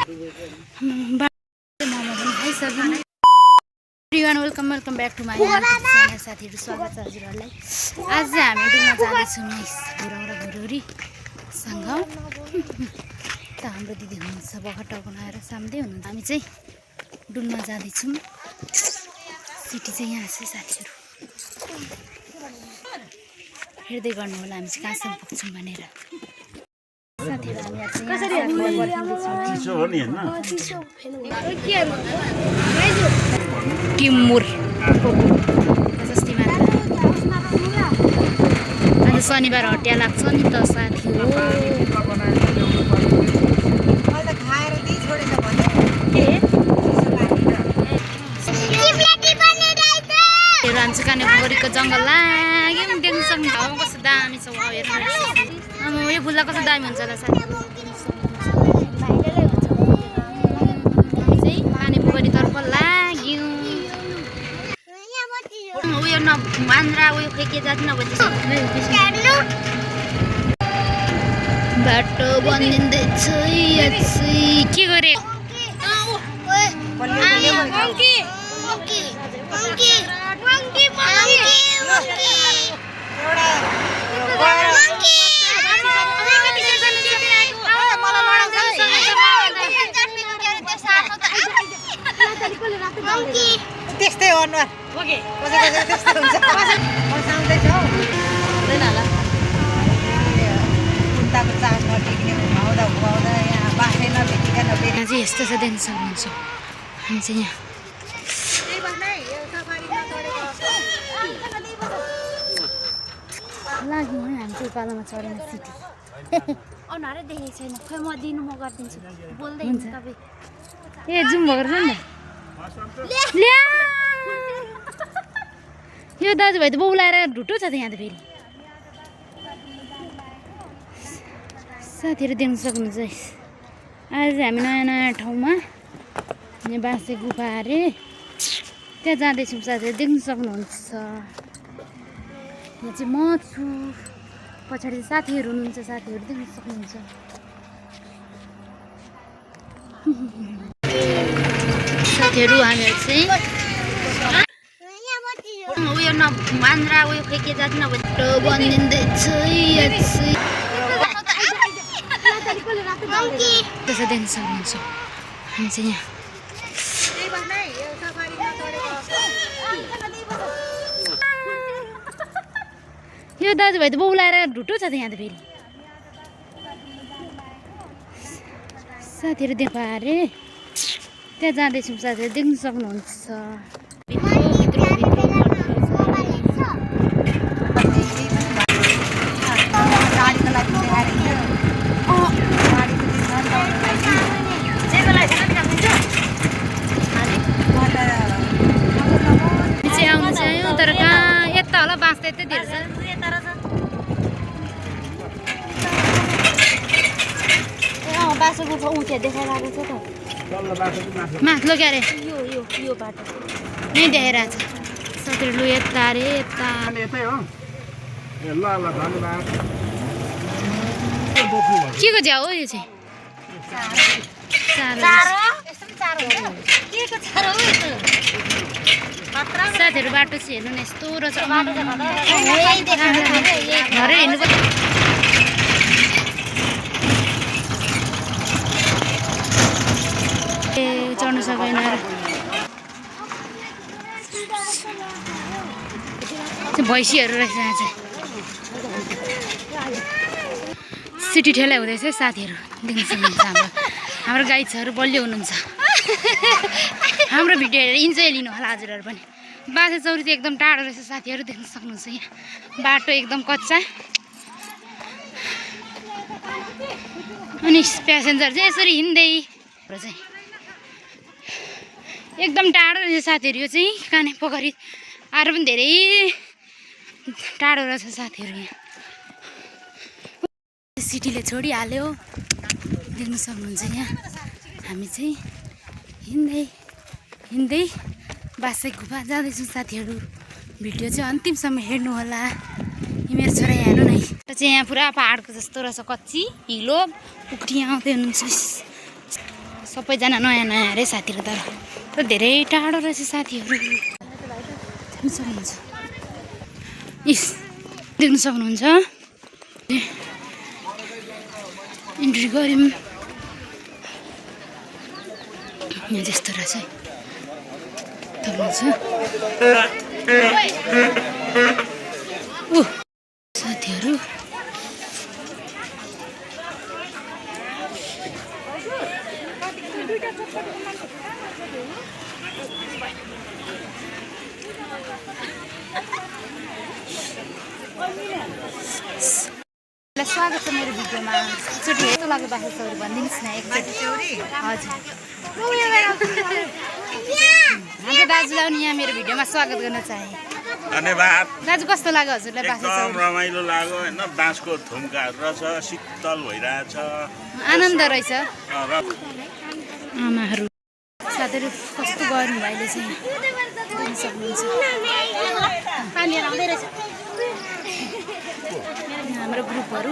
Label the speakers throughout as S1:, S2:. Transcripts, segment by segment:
S1: Everyone welcome back to my channel साथीहरू स्वागत छ हजुरहरूलाई। आज हामी डुल्न जाँदैछौँ घुरौरीसँग। त हाम्रो दिदी हुनुहुन्छ बखत बनाएर साम्दै हुनुहुन्छ। हामी चाहिँ डुल्न जाँदैछौँ। सिटी चाहिँ यहाँ छ साथीहरू, हेर्दै गर्नु होला हामी चाहिँ कहाँसम्म पुग्छौँ भनेर। साथीहरू टिमुर जस्तीमा आज शनिबार हटिया लाग्छ नि त साथी हो। हामी चाहिँ कानेबुङको जङ्गल लाग्यौँ। टेन्सन हावा कस्तो दामी छ हेर्नु। यो फुल्दा कस्तो दामी हुन्छ होला साथी। कानेबुङतर्फ लाग्यौँ। उयो मान्द्रा उयो के जाति नभए बाटो बनिँदैछ। के गरे
S2: त्यस्तै हो अनुहार। ओके त्यस्तै हुन्छ। बसाउँदैछ हौ हुँदैन होला। कुर्ताको चार्ज नटिक्ने घुमाउँदा घुमाउँदा यहाँ बाख्रै नभेटिकन
S1: यहाँ चाहिँ यस्तो छ देख्न सक्नुहुन्छ। हामी चाहिँ यहाँ लाग्यौँ है। हामी चाहिँ पालामा चढेन सिटी। अनुहारै देखेको छैन। खै म दिनु म गरिदिन्छु बोल्दै हुन्छ तपाईँ। ए जुम भएको छ नि त। यो दाजुभाइ त बौलाएर ढुटो छ त यहाँ त। फेरि साथीहरू देख्न सक्नुहुन्छ। आज हामी नयाँ नयाँ ठाउँमा यहाँ बाँसे गुफा अरे त्यहाँ जाँदैछौँ साथीहरू, देख्न सक्नुहुन्छ। यहाँ चाहिँ म छु, पछाडि साथीहरू हुनुहुन्छ। साथीहरू देख्न सक्नुहुन्छ। साथीहरू हामीहरू चाहिँ उयो मान्द्रा उयो के जाति नभए बनिँदैछ। त्यसो देख्न सक्नुहुन्छ। हामी चाहिँ यहाँ यो दाजुभाइ त बौलाएर ढुटो छ त यहाँ त। फेरि साथीहरू देखा अरे त्यहाँ जाँदैछौँ साथीहरू देख्न सक्नुहुन्छ। आउनु चाहिँ तर कहाँ यता होला बाँस त यतै धेरै छ। बाँसको गुफा उठे देखाइरहेको छ त माथिल्लो क्या अरे यो बाटो यहीँ देखाइरहेको छ साथीहरू। लु यता अरे यता के को झ्याउ हो यो चाहिँ? साथीहरू बाटो चाहिँ हेर्नु न यस्तो रहेछ। घरै हिँड्नु पर्छ। ए चढ्नु सकेन भैँसीहरू रहेछ यहाँ चाहिँ। सिटी ठेला हुँदैछ साथीहरू देख्न सक्नुहुन्छ। हाम्रो गाइड्सहरू बलियो हुनुहुन्छ। हाम्रो भिडियो हेरेर इन्जोय लिनु होला हजुरहरू पनि। बाँसे चौरी चाहिँ एकदम टाढो रहेछ साथीहरू देख्न सक्नुहुन्छ। यहाँ बाटो एकदम कच्चा अनि प्यासेन्जर चाहिँ यसरी हिँड्दै चाहिँ एकदम टाढो रहेछ साथीहरू। यो चाहिँ काने पोखरी आएर पनि धेरै टाढो रहेछ साथीहरू। यहाँ सिटीले छोडिहाल्यो देख्न सक्नुहुन्छ। यहाँ हामी चाहिँ हिँड्दै बाँसे गुफा जाँदैछौँ साथीहरू। भिडियो चाहिँ अन्तिमसम्म हेर्नु होला। मेरो छोरा यहाँ हेर्नु नै चाहिँ यहाँ पुरा पहाडको जस्तो रहेछ, कच्ची हिलो उक्टी आउँदै हुनुहुन्छ। सबैजना नयाँ नयाँ अरे साथीहरू तर धेरै टाढो रहेछ साथीहरू सक्नुहुन्छ इस देख्न सक्नुहुन्छ इन्ट्री गऱ्यौँ यहाँ त्यस्तो रहेछ साथीहरू स्वागत छ मेरो भिडियोमा एकचोटि यस्तो लाग्यो बाख्रा चौरी भनिदिनुहोस् न एकचोटि हजुर हाम्रो दाजुलाई पनि यहाँ मेरो भिडियोमा स्वागत गर्न चाहे
S3: धन्यवाद
S1: दाजु कस्तो लाग्यो हजुरलाई बाख्रा
S3: एकदम
S1: चौरी
S3: रमाइलो लाग्यो होइन बाँसको थुम्काहरू रहेछ शीतल भइरहेछ
S1: आनन्द रहेछ
S3: र
S1: आमाहरू साथीहरू कस्तो गर्नु भाइले चाहिँ देख्न सक्नुहुन्छ हाम्रो ग्रुपहरू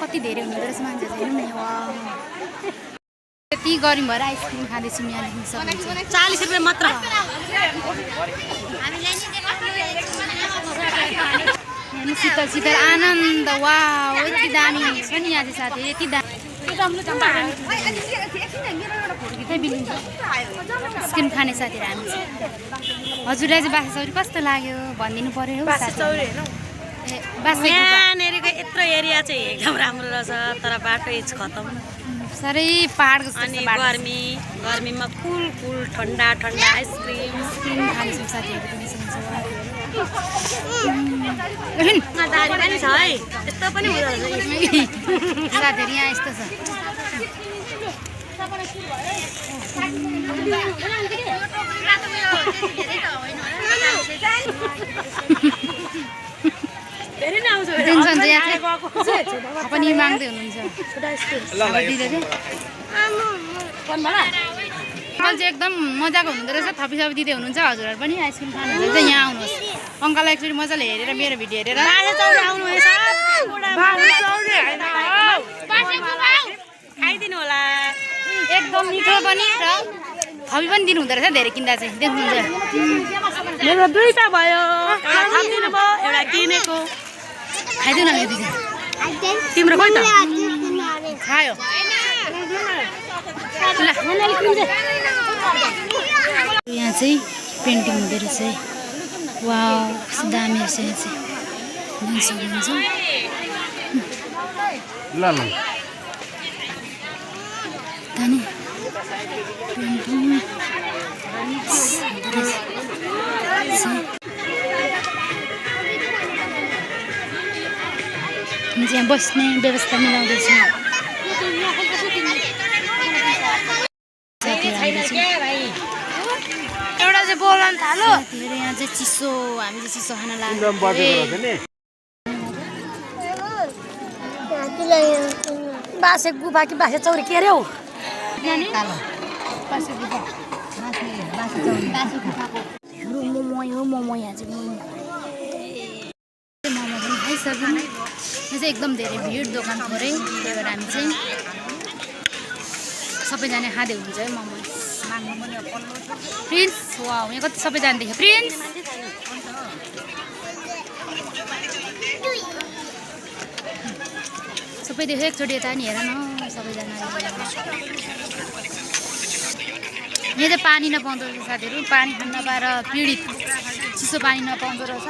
S1: कति धेरै हुँदो रहेछ मान्छे हेर्नु न यति गऱ्यौँ भएर आइसक्रिम खाँदैछौँ यहाँ देख्न सक्नुहुन्छ
S2: 40 रुपियाँ मात्र
S1: हेर्नु शीतल शीतल आनन्द वा यति दामी छ नि यहाँ चाहिँ साथी यति दामी आइसक्रिम खाने साथीहरू हामी हजुरलाई चाहिँ बाख्रा चौरी कस्तो लाग्यो भनिदिनु पर्यो
S2: यहाँनिरको यत्रो एरिया चाहिँ एकदम राम्रो रहेछ तर बाटो इज खतम
S1: साह्रै पाहाडको
S2: अनि गर्मीमा कुल ठन्डा ठन्डा आइसक्रिम
S1: खानेछौँ साथीहरू
S2: दारी पनि छ है यस्तो पनि हुँदो रहेछ
S1: साथीहरू यहाँ यस्तो छ टेन्सन चाहिँ यहाँ पनि माग्दै हुनुहुन्छ चाहिँ एकदम मजाको हुँदो रहेछ थपिसपी दिँदै हुनुहुन्छ हजुरहरू पनि आइसक्रिम खानुहुन्छ यहाँ आउनुहोस् अङ्कललाई एकचोटि मजाले हेरेर मेरो भिडियो हेरेर
S2: खाइदिनु होला
S1: एकदम मिठो पनि र थपी पनि दिनुहुँदो रहेछ धेरै किन्दा चाहिँ देख्नुहुन्छ
S2: मेरो दुईटा भयो एउटा थपिदिनु भयो एउटा किनेको
S1: खाइदिउ न दिदी
S2: तिम्रो खोइ त
S1: खायो यहाँ चाहिँ पेन्टिङ हुँदो रहेछ है वा कस्तो दामी रहेछ यहाँ चाहिँ हुन्छ दामी पेन्टिङ यहाँ बस्ने व्यवस्था मिलाउँदैछु
S2: एउटा चाहिँ बोल्न थालो
S1: यहाँ चाहिँ चिसो हामी चाहिँ चिसो खाना लाग्यो
S2: बासे गुफा कि बासे चौरी के अरे हौ
S1: मोमो यहाँ चाहिँ मोमो पनि खाइसक्यौँ यहाँ चाहिँ एकदम धेरै भिड दोकान थोरै त्यही भएर हामी चाहिँ सबैजना खाँदै हुन्छ है मोमो प्रिन्स वा यहाँ कति सबैजना देख्यो प्रिन्स सबै देख्यो एकचोटि यता नि हेर न सबैजना यहाँ चाहिँ पानी नपाउँदो रहेछ साथीहरू पानी खान नपाएर पीडित चिसो पानी नपाउँदो रहेछ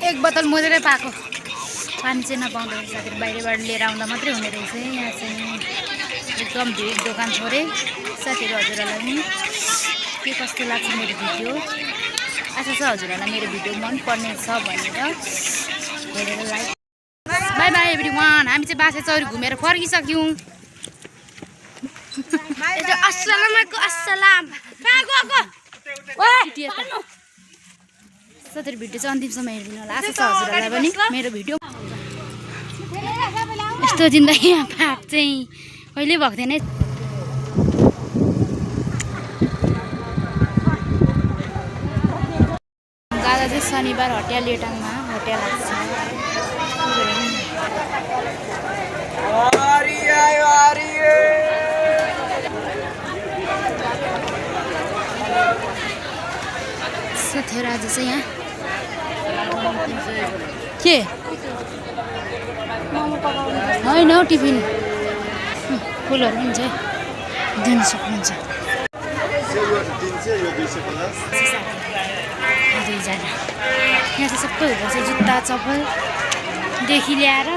S1: एक बोतल मोजेरै पाएको पानी चाहिँ नपाउँदो रहेछ साथीहरू बाहिरबाट लिएर आउँदा मात्रै हुने रहेछ यहाँ चाहिँ एकदम भिड दोकान थोरै साथीहरू हजुरहरूलाई पनि के कस्तो लाग्छ मेरो भिडियो आशा छ हजुरहरूलाई मेरो भिडियो मनपर्ने छ भनेर हेरेर लाइक बाई बाई एभ्रिवान हामी चाहिँ बासे चौरी घुमेर फर्किसक्यौँ साथीहरू भिडियो चाहिँ अन्तिमसम्म हेरिदिनु होला आशा छ हजुरहरूलाई पनि मेरो भिडियो यस्तो जिन्दगी पाप चाहिँ कहिले भएको थिएन दादा चाहिँ शनिबार हटिया लेटाङमा हटिया लाग्छ साथीहरू आज चाहिँ यहाँ के होइन हौ टिफिन फुलहरू पनि चाहिँ दिन सक्नुहुन्छ दुईजना यहाँ चाहिँ सबै हुँदो रहेछ जुत्ता चप्पलदेखि ल्याएर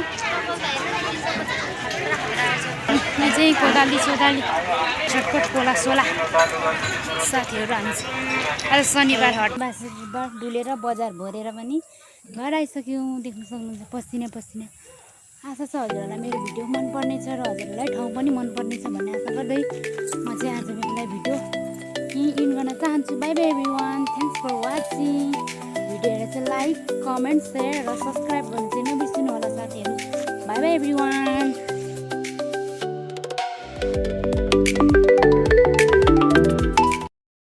S1: यहाँ चाहिँ कोदाली सोदाली छटपट कोला सोला साथीहरू हामी आज शनिबार हटबार डुलेर बजार भरेर पनि घर आइसक्यौँ देख्न सक्नुहुन्छ पसिना पसिना आशा छ हजुरहरूलाई मेरो भिडियो मनपर्नेछ र हजुरहरूलाई ठाउँ पनि मनपर्नेछ भन्ने आशा गर्दै म चाहिँ आज मेरो भिडियो यहीँ इन गर्न चाहन्छु bye bye everyone thanks for watching video हेरेर चाहिँ लाइक कमेन्ट सेयर र सब्सक्राइब गर्नु चाहिँ नबिर्सिनु होला साथीहरू बाई बाई एभ्रिवान